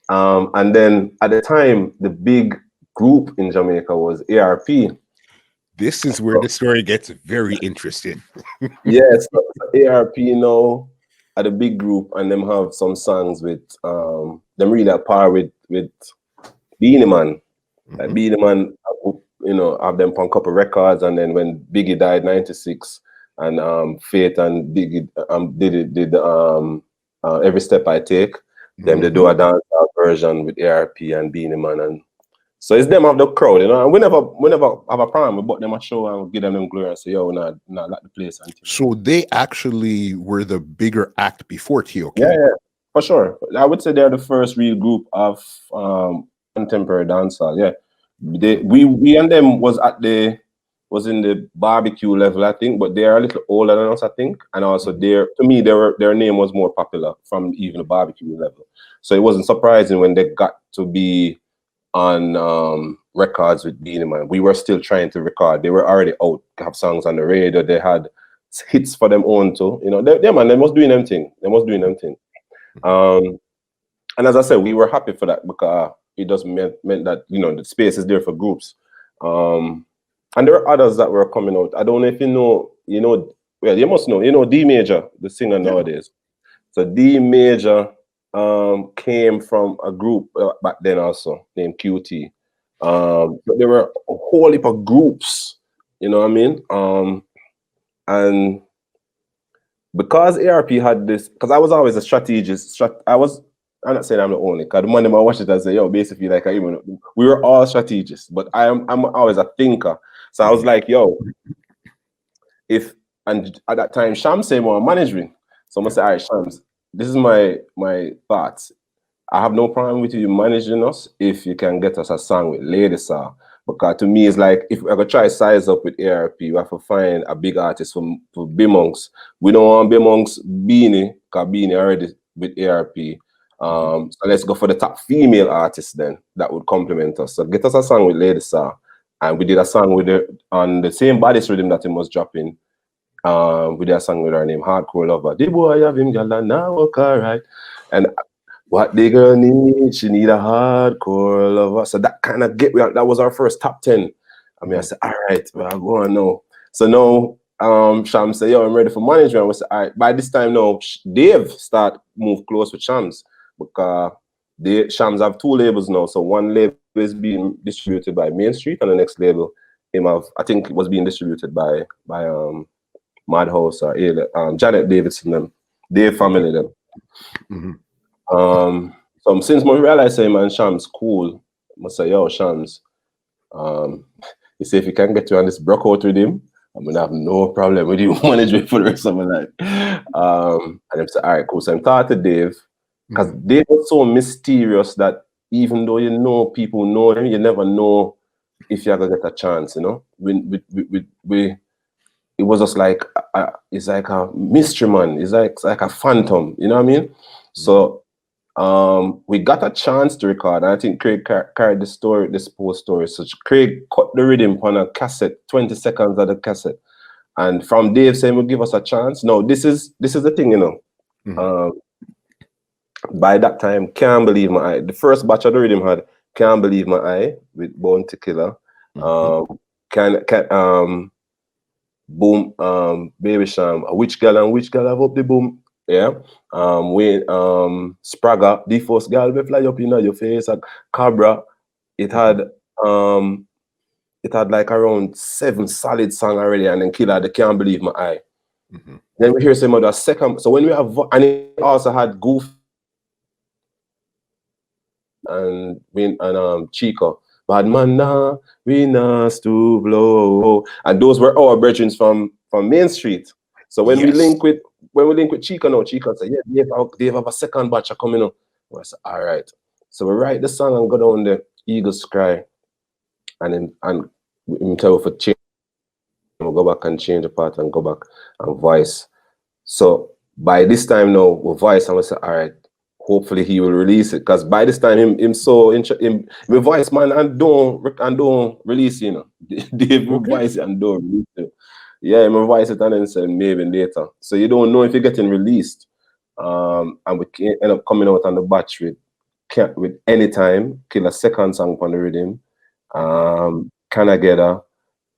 And then at the time, the big group in Jamaica was ARP. This is where the story gets very interesting. Yes, ARP now are the big group, and them have some songs with them really at par with Beanie Man. Like Beanie Man, have them on couple records, and then when Biggie died '96, and Faith and Biggie did Every Step I Take, them they do a dance version with ARP and Beanie Man, and so it's them of the crowd, and we never have a problem. We bought them a show and give them glory and say, yo, not like the place. So they actually were the bigger act before T.O.K. Yeah, for sure. I would say they're the first real group of contemporary dancehall. Yeah, we and them was in the barbecue level, I think, but they are a little older than us, I think, and also to me their name was more popular from even the barbecue level. So it wasn't surprising when they got to be on records with Beanie Man. We were still trying to record. They were already out, have songs on the radio. They had hits for them own too. They was doing them thing. And as I said, we were happy for that because it just meant that the space is there for groups. And there are others that were coming out. I don't know if well, you must know. D Major, the singer nowadays. So D Major came from a group back then also named QT. But there were a whole heap of groups, you know what I mean? And because ARP had this, because I was always a strategist. I'm not saying I'm the only, because the man I watch it and say, yo, basically, like, we were all strategists, but I'm always a thinker. So I was like, yo, and at that time, Shams said more management. So I'm gonna say, all right, Shams, this is my thoughts. I have no problem with you managing us if you can get us a song with Lady Saw. Because to me, it's like, if we're going to try size up with ARP, we have to find a big artist for B-Monks. We don't want B-Monks Beanie, because Beanie already with ARP. So let's go for the top female artist then that would complement us. So get us a song with Lady Saw. And we did a song with her on the same bodies rhythm that he was dropping. We did a song with her name, Hardcore Lover. The boy have him, girl, and now walk alright. And what the girl need, she need a hardcore lover. So that kind of that was our first top 10. I mean, I said, all right, well, I'll go on now. So now, Shams said, yo, I'm ready for management. I said, all right. By this time now, Dave start move close with Shams because Shams have two labels now. So one label is being distributed by Main Street, and the next label, I think it was being distributed by Madhouse or Janet Davidson, them, Dave family, them. So since I realized man, Shams cool, I say, yo, Shams, you say if you can get you on this broke out with him, I'm gonna have no problem with you managing for the rest of my life. And I said, all right, cool. So I'm talking to Dave, because Dave was so mysterious that even though people know him, you never know if you're gonna get a chance, it was just like it's like a mystery man. It's like a phantom, you know what I mean? So we got a chance to record, and I think Craig carried this whole story. So Craig cut the rhythm on a cassette, 20 seconds of the cassette. And from Dave saying, will give us a chance. No, this is the thing, by that time, Can't Believe My Eye. The first batch of the rhythm had Can't Believe My Eye with Bounty Killer. Boom, Baby Sham, Which Girl and Which Girl Have Up the Boom. Yeah. Spragga, the first girl will fly up in your face, and Cabra. It had like around 7 solid songs already, and then Killer, they Can't Believe My Eye. Then we hear some other second. So when we have, and it also had Goof and Chico. Bad man nah, we nas to blow. And those were our brethren from Main Street. So when we link with Chico now, Chico said, yeah, they have a second batch coming up. I said, all right. So we write the song and go down the Eagles Cry, and we tell for change. We'll go back and change the part and go back and voice. So by this time now, we voice and we say, all right, hopefully he will release it. Because by this time, him voice man and don't release, Dave voice it and don't release it. Yeah, him voice it and then say maybe later. So you don't know if you're getting released. And we end up coming out on the batch with with Anytime, Killer second song on the rhythm, Can I Get Her,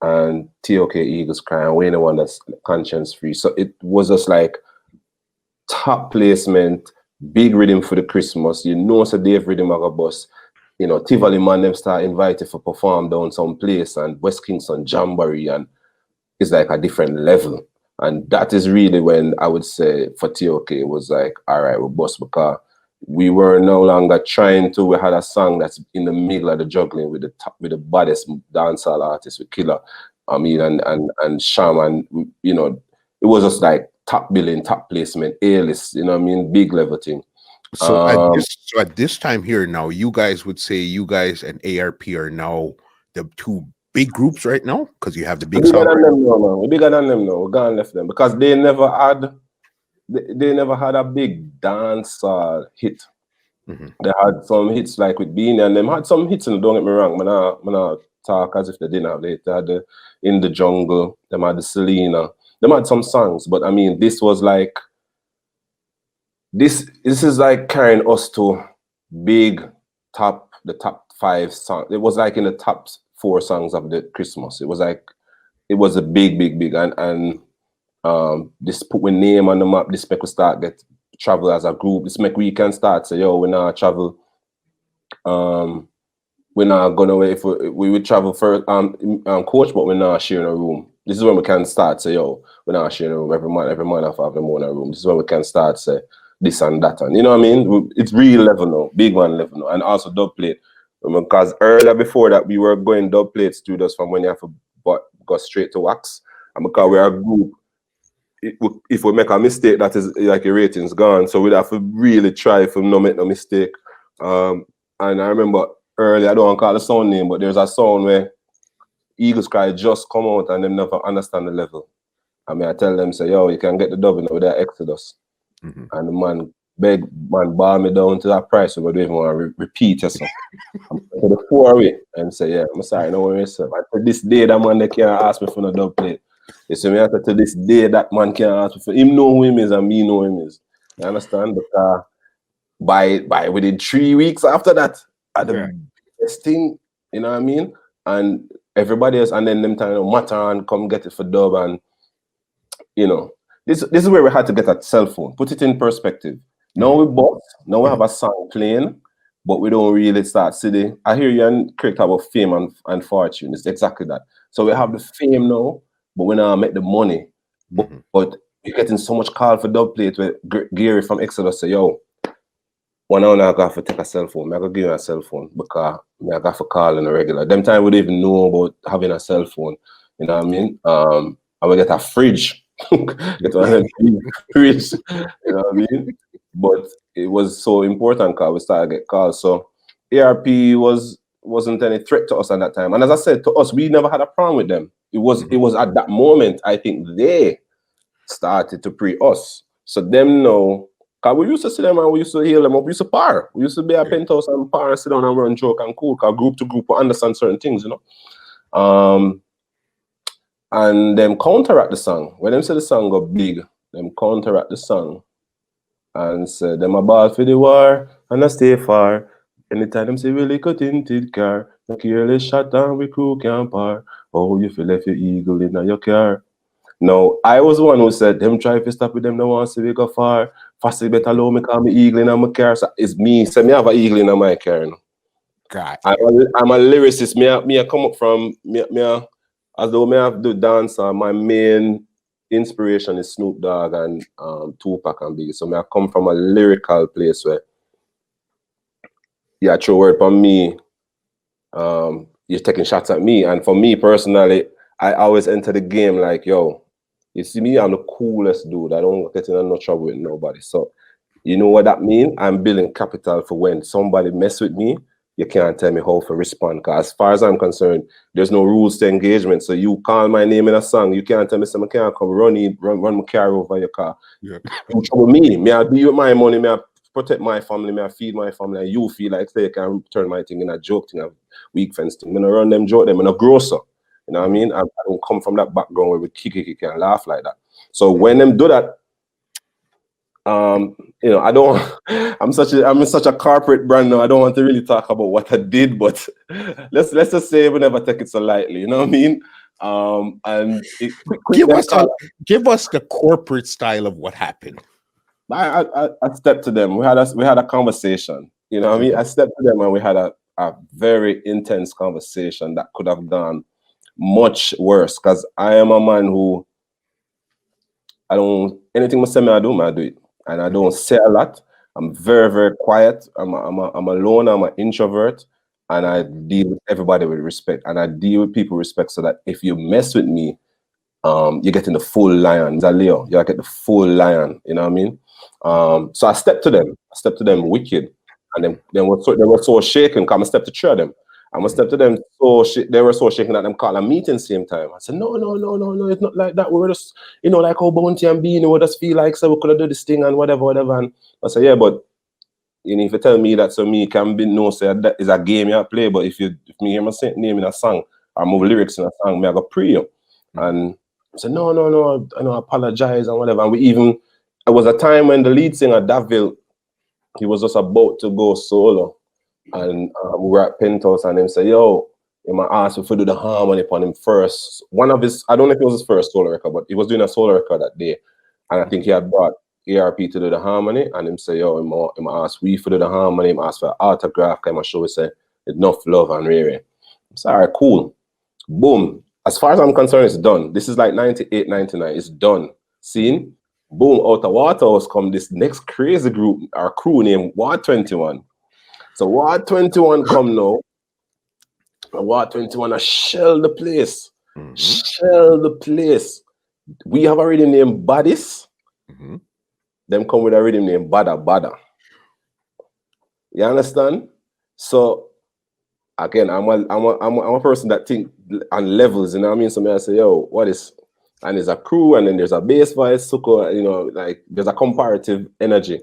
and T.O.K Eagles Cry, and Wayne the one that's Conscience Free. So it was just like top placement, big rhythm for the Christmas. You know, so Dave Rhythm of a bus. You know, Tivoli man them start invited for perform down some place, and West Kingston Jamboree, and it's like a different level. And that is really when I would say for T.O.K it was like, all right, we're bust, because we were no longer trying to. We had a song that's in the middle of the juggling with the baddest dancehall artist with Killer, I mean, and Sham, and you know, it was just like top billing, top placement, A-list, you know what I mean, big level thing. So at this time here now, you guys would say you guys and ARP are now the two big groups right now, because you have the big song. We're bigger than them now. We're gone left them because they never had a big dance hit. They had some hits like with Beanie, and them had some hits, and don't get me wrong, I'm not talk as if they didn't have it. They had the In the Jungle, them had the Selena, them had some songs, but I mean, this was like this is like carrying us to the top 5 songs. It was like in the top 4 songs of the Christmas. It was a big, and this put we name on the map. This make we start get travel as a group. This make we can start say, yo, we now travel. We're not going away if we would travel first coach, but we're not sharing a room. This is when we can start say, yo, we're not sharing a room. Every month I have them own a room. This is when we can start say this and that, and you know what I mean? It's real level now, big one level now, and also dub plate. Because earlier before that we were going dub plate studios from when you have to go straight to wax, and because we're a group, if we make a mistake, that is like your rating's gone. So we'd have to really try if we not make no mistake. And I remember earlier, I don't want to call the sound name, but there's a sound where Eagles Cry just come out and them never understand the level. I mean, I tell them, say, yo, you can get the dubbing with that Exodus. And the man bar me down to that price, so we don't even want to repeat or something. I'm to the 4 away and say, yeah, I'm sorry, no worries, sir. And to this day, that man they can't ask me for no dub plate. You see me, to this day, that man can't ask me for him know who him is and me know who him is. You understand? Because by within 3 weeks after that, at the best thing, you know what I mean? And everybody else, and then them time, matter and come get it for dub, and you know. This is where we had to get a cell phone. Put it in perspective. Now we bought. Now we have a song playing, but we don't really start sitting. I hear you and Craig talk about fame and fortune. It's exactly that. So we have the fame now, but we now make the money. But you're getting so much call for dub plate where Gary from Exodus say, yo, one hour I got to take a cell phone. I got to give you a cell phone because I got to call in a regular. Them time we didn't even know about having a cell phone. You know what I mean? I will get a fridge. Get one of them fridge, you know what I mean? But it was so important because we started to get calls. So ARP wasn't any threat to us at that time. And as I said, to us, we never had a problem with them. It was at that moment, I think they started to pre us. So them know, because we used to see them and we used to heal them up. We used to par. We used to be at penthouse and par and sit down and run joke and cool, because group to group we understand certain things, you know. And them counteract the song. When them say the song got big, them counteract the song and say them a ball for the war and I stay far. Anytime them say really cut into the car, the careless shot down with crew can par. Oh, you feel left your eagle in your car. Now, I was the one who said them try to stop with them, no one see we go far. Fast better low me call me eagle in my car. So it's me, say me have an eagle in my car. You know? God. I'm a lyricist. Me I come up from as though me have to dance, my main inspiration is Snoop Dogg and T.O.K and Biggie. So me I come from a lyrical place where you throw word from me, you're taking shots at me. And for me personally, I always enter the game like, yo, you see me, I'm the coolest dude. I don't get in no trouble with nobody. So you know what that means? I'm building capital for when somebody mess with me. You can't tell me how to respond. Because as far as I'm concerned, there's no rules to engagement. So you call my name in a song, you can't tell me something, I can't come run my car over your car. Yeah. You trouble me. Me I be with my money, me I protect my family, me I feed my family, and you feel like they can turn my thing in a joke thing, a weak fence thing. I'm gonna run them joke them, I'm a grocer. You know what I mean? I don't come from that background where we kick and laugh like that. So when them do that, You know, I don't. I'm in such a corporate brand now. I don't want to really talk about what I did, but let's just say we never take it so lightly. You know what I mean? And quick Give them us call. give us the corporate style of what happened. I stepped to them. We had a conversation. You know what I mean? I stepped to them and we had a very intense conversation that could have gone much worse. Because I am a man who I don't anything I say I do it, and I don't say a lot. I'm very very quiet. I'm a loner. I'm an introvert, and I deal with everybody with respect, and I deal with people with respect. So that if you mess with me, you're getting the full lion. It's a Leo. You get the full lion. You know what I mean? So I stepped to them. I stepped to them wicked, and then they were so shaken. Come, I stepped to try them. I must step to them. They were so shaken that them call a meeting same time. I said, no, it's not like that. We were just, you know, like how Bounty and Beanie would just feel like so we could have do this thing and whatever. And I said, yeah, but you know, if you tell me that, so me can be no say that is a game you play. But if me hear my name in a song or move lyrics in a song, me I go pre you. And I said, no, I apologize and whatever. And it was a time when the lead singer Davil, he was just about to go solo. And we were at Penthouse and him say, yo, he might ask if we do the harmony upon him first. One of his, I don't know if it was his first solo record, but he was doing a solo record that day. And I think he had brought ARP to do the harmony. And him say, yo, he might ask we for do the harmony, he ask for an autograph, kind of show, he say, enough love and Riri. I said, all right, cool. Boom. As far as I'm concerned, it's done. This is like 98, 99. It's done. Seen? Boom, out of Waterhouse come this next crazy group, our crew named Ward 21. So Ward 21 come now. Ward 21 a shell the place. Shell the place. We have a rhythm named Badis. Them come with a rhythm named Bada Bada. You understand? So again, I'm a person that think on levels, you know what I mean? So I say, yo, what is, and there's a crew, and then there's a bass voice, Suko, you know, like there's a comparative energy.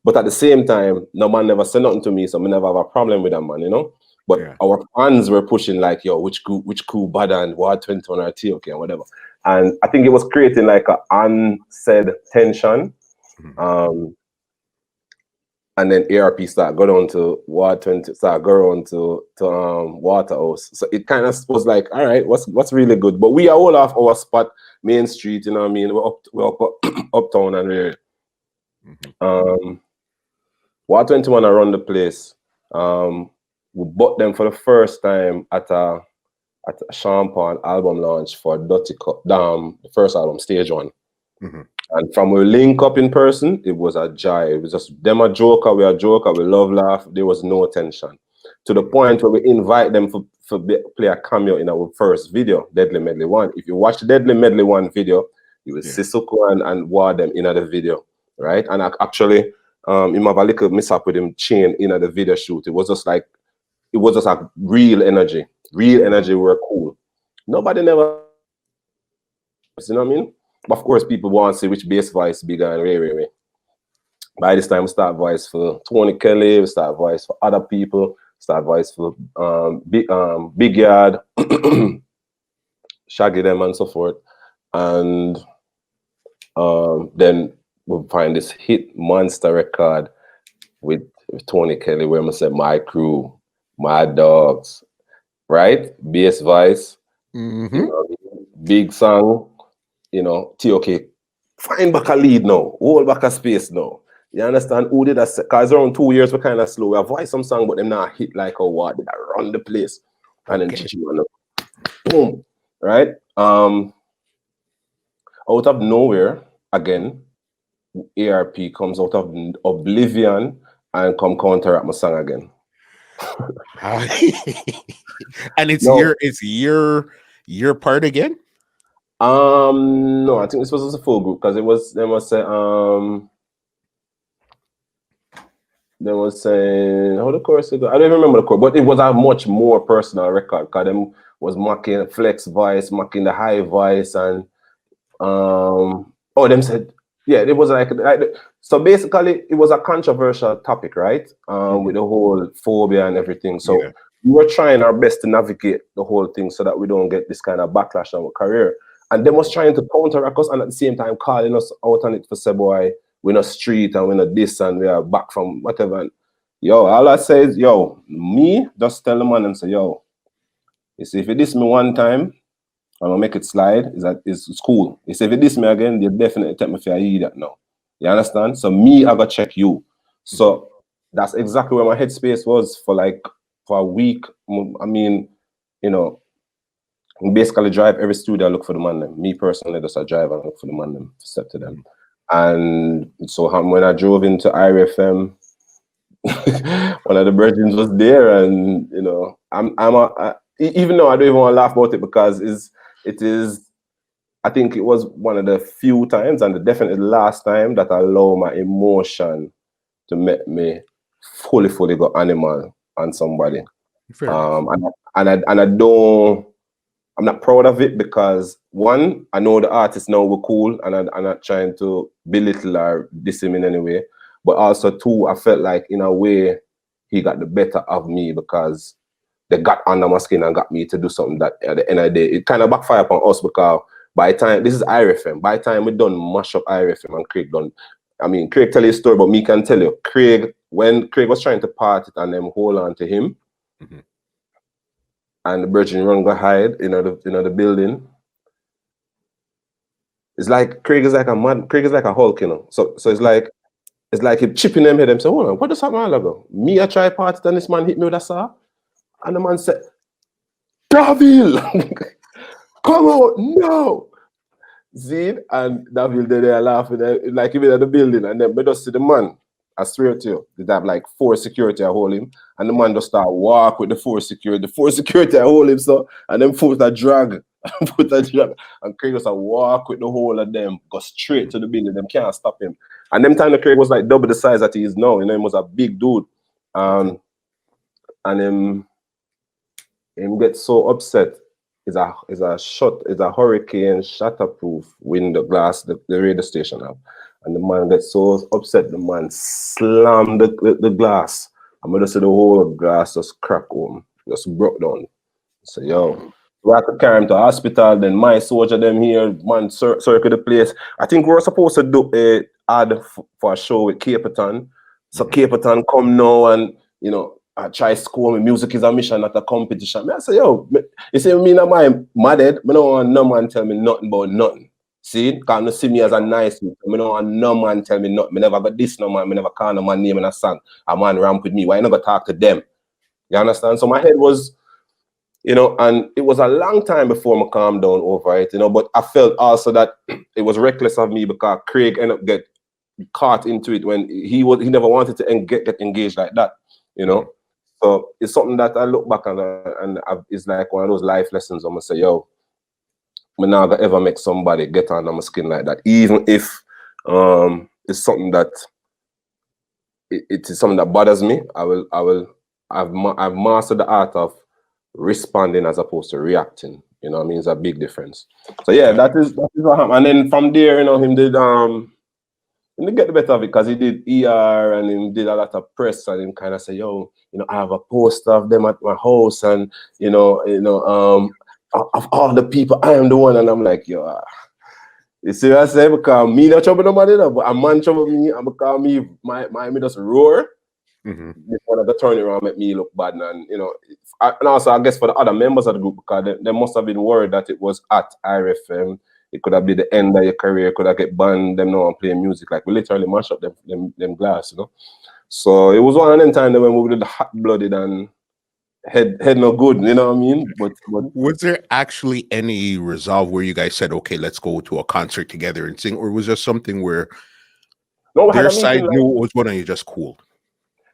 But at the same time, no man never said nothing to me, so I never have a problem with that man, you know? But our fans were pushing like, yo, which crew bada and Ward 21 or T.O.K and whatever. And I think it was creating like an unsaid tension. And then ARP started go down to Ward 20, started go on to Waterhouse. So it kind of was like, all right, what's really good? But we are all off our spot, Main Street, you know what I mean? We're up uptown and we're Ward 21 around the place. We bought them for the first time at a Champagne album launch for Dirty Cup, the first album, Stage 1. And from we link up in person, it was a joy. It was just them a joker, we love laugh. There was no tension. To the point where we invite them for play a cameo in our first video, Deadly Medley 1. If you watch the Deadly Medley 1 video, you will see Suko and Ward them in the video, right? And actually, him have a little mishap with him chain in the video shoot. It was just a real energy. Real energy were cool. Nobody never, you know what I mean? But of course, people want to see which bass voice bigger and Ray. By this time, we start voice for Tony Kelly, we start voice for other people, start voice for Big Yard, Shaggy them and so forth. And then we'll find this hit monster record with Tony Kelly where I say my crew, my dogs, right? Bass voice, you know, big song. You know, T.O.K, find back a lead now, hold back a space now. You understand? Who did that? Because around 2 years, we're kind of slow. We have voiced some song, but them not hit like a what? They run the place. And then boom, right? Out of nowhere, again, ARP comes out of oblivion and come counteract my song again. And it's your part again? No, I think this was a full group because it was they was saying how the chorus go? I don't remember the chorus, but it was a much more personal record because them was mocking flex voice, mocking the high voice, and them said it was like so basically it was a controversial topic, right? With the whole phobia and everything. So we were trying our best to navigate the whole thing so that we don't get this kind of backlash on our career. And they was trying to counteract us and at the same time calling us out on it for say, boy, we're not street and we're not this and we are back from whatever. And, yo, all I say is, yo, me just tell the man and say, yo, you see, if you diss me one time, I'm gonna make it slide. It's cool. You see, if you diss me again, you definitely take me for an idiot now. You understand? So me, I gotta check you. So that's exactly where my headspace was for a week. I mean, you know, basically drive every studio, I look for the man them. Me personally, just I drive and look for the man them, step to them. And so when I drove into Irie FM, one of the virgins was there, and you know, even though I don't even want to laugh about it because it is. I think it was one of the few times, and definitely the last time, that I allow my emotion to make me fully go animal on somebody. And I don't. I'm not proud of it because one, I know the artists now were cool, and I'm not trying to belittle or diss him in any way. But also two, I felt like in a way he got the better of me because they got under my skin and got me to do something that at the end of the day it kind of backfired upon us because by the time this is Irie FM, by the time we done mash up Irie FM and Craig done. I mean, Craig tell you a story, but me can tell you, when Craig was trying to part it and them hold on to him. And the virgin run go hide in the building. It's like Craig is like a Hulk, you know. So it's like he chipping them head and say, hold on, what does happen a while ago? Me I try part and this man hit me with a saw. And the man said, Davil, come out, no. See, and Davil there laughing like even at the building, and then we just see the man. I swear to you, they have like 4 security I hold him, and the man just start walk with the 4 security. The 4 security I hold him, so, and then put a drag, and Craig just a walk with the whole of them, go straight to the building. Them can't stop him. And them time the Craig was like double the size that he is now. You know, he was a big dude, and him gets so upset. It's a hurricane shatterproof window glass the radio station have. And the man gets so upset, the man slammed the glass. I'm gonna see the whole glass just crack home, just broke down. So yo, we had to carry him to hospital. Then my soldier them here, man, circle the place. I think we were supposed to do a ad for a show with Caperton. So Caperton come now and you know I try school. My music is a mission, not a competition. I say yo, you see me and my mad. I don't want no man tell me nothing about nothing. See, can't you see me as a nice man? I don't want no man tell me nothing. I never got this no man. I never call no man name in a song. A man ramp with me. Why I never talk to them? You understand? So my head was, you know, and it was a long time before I calmed down over it, you know, but I felt also that it was reckless of me because Craig ended up get caught into it when he never wanted to get engaged like that, you know. So it's something that I look back and it's like one of those life lessons. I'm gonna say, yo, I'm not gonna ever make somebody get under my skin like that, even if it's something that it is something that bothers me. I've mastered the art of responding as opposed to reacting. You know what I mean? It's a big difference. So yeah, that is what happened. And then from there, you know, him did get the better of it because he did ER and he did a lot of press and him kind of say, yo, you know, I have a poster of them at my house and you know, of all the people, I am the one. And I'm like, yo, you see what I say? Because me not trouble nobody, but a man trouble me, and because me just roar. Before the turn around make me look bad, and you know, and also I guess for the other members of the group because they must have been worried that it was at Irie FM. It could have been the end of your career. Could have get banned. Them now and playing music like we literally mash up them glass, you know. So it was one of them times when we did the hot blooded and head no good, you know what I mean? But was there actually any resolve where you guys said, okay, let's go to a concert together and sing, or was there something where their side knew it was one and you just cooled?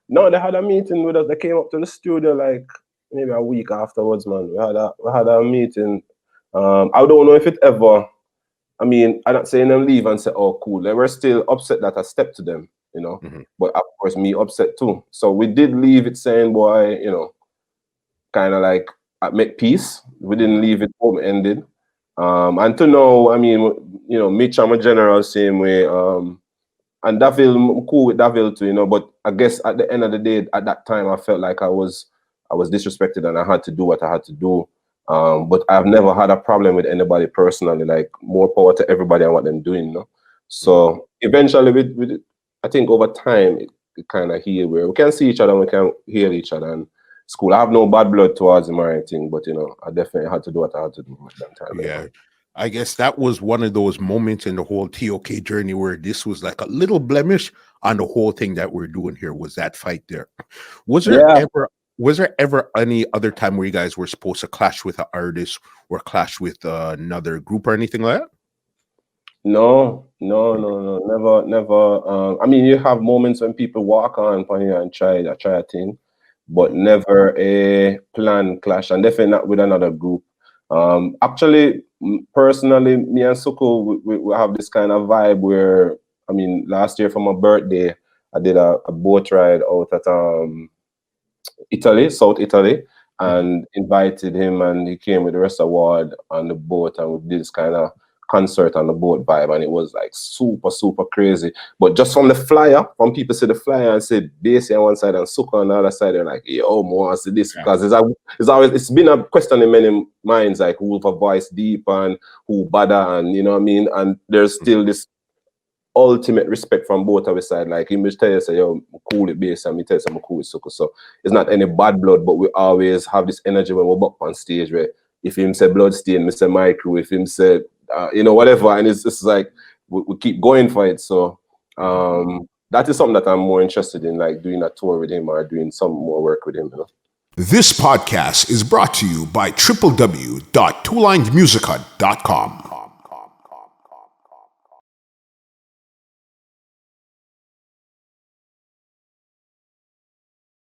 No, they had a meeting with us. They came up to the studio like maybe a week afterwards, man. We had a meeting. I don't know if it ever. I mean, I'm not saying them leave and say, oh, cool. They were still upset that I stepped to them, you know. But of course, me upset too. So we did leave it saying, boy, you know, kind of like make peace. We didn't leave it open-ended. And to know, I mean, you know, Mitch, I'm a general same way. And Davil, I'm cool with Davil too, you know. But I guess at the end of the day, at that time, I felt like I was disrespected and I had to do what I had to do. But I've never had a problem with anybody personally. Like more power to everybody and what they're doing, you know. So eventually, with I think over time, it kind of healed where we can see each other, and we can heal each other. And school, I have no bad blood towards him or anything, but I definitely had to do what I had to do at that time. Yeah. I guess that was one of those moments in the whole T.O.K journey where this was like a little blemish on the whole thing that we're doing here, was that fight there. Was there ever any other time where you guys were supposed to clash with an artist or clash with another group or anything like that? No, never. I mean, you have moments when people walk on you and try a thing, but never a planned clash, and definitely not with another group. Actually, personally, me and Suko, we have this kind of vibe where, I mean, last year for my birthday, I did a boat ride out at Italy, South Italy, and invited him, and he came with the rest of the world on the boat, and we did this kind of concert on the boat vibe, and it was like super crazy. But just from the flyer, from people see the flyer and say Basie on one side and Suka on the other side, they're like, yo, more I see this, because it's been a question in many minds, like who have a voice deep and who bada, and you know what I mean, and there's still this ultimate respect from both of us side. Like he must tell you, say, yo, I'm cool with Basie, and me tell you, I'm cool with Suka. So it's not any bad blood, but we always have this energy when we're up on stage where if him say Bloodstain, me say my crew, if him say whatever, and it's like we keep going for it. So that is something that I'm more interested in, like doing a tour with him or doing some more work with him. This podcast is brought to you by www.twolinedmusica.com.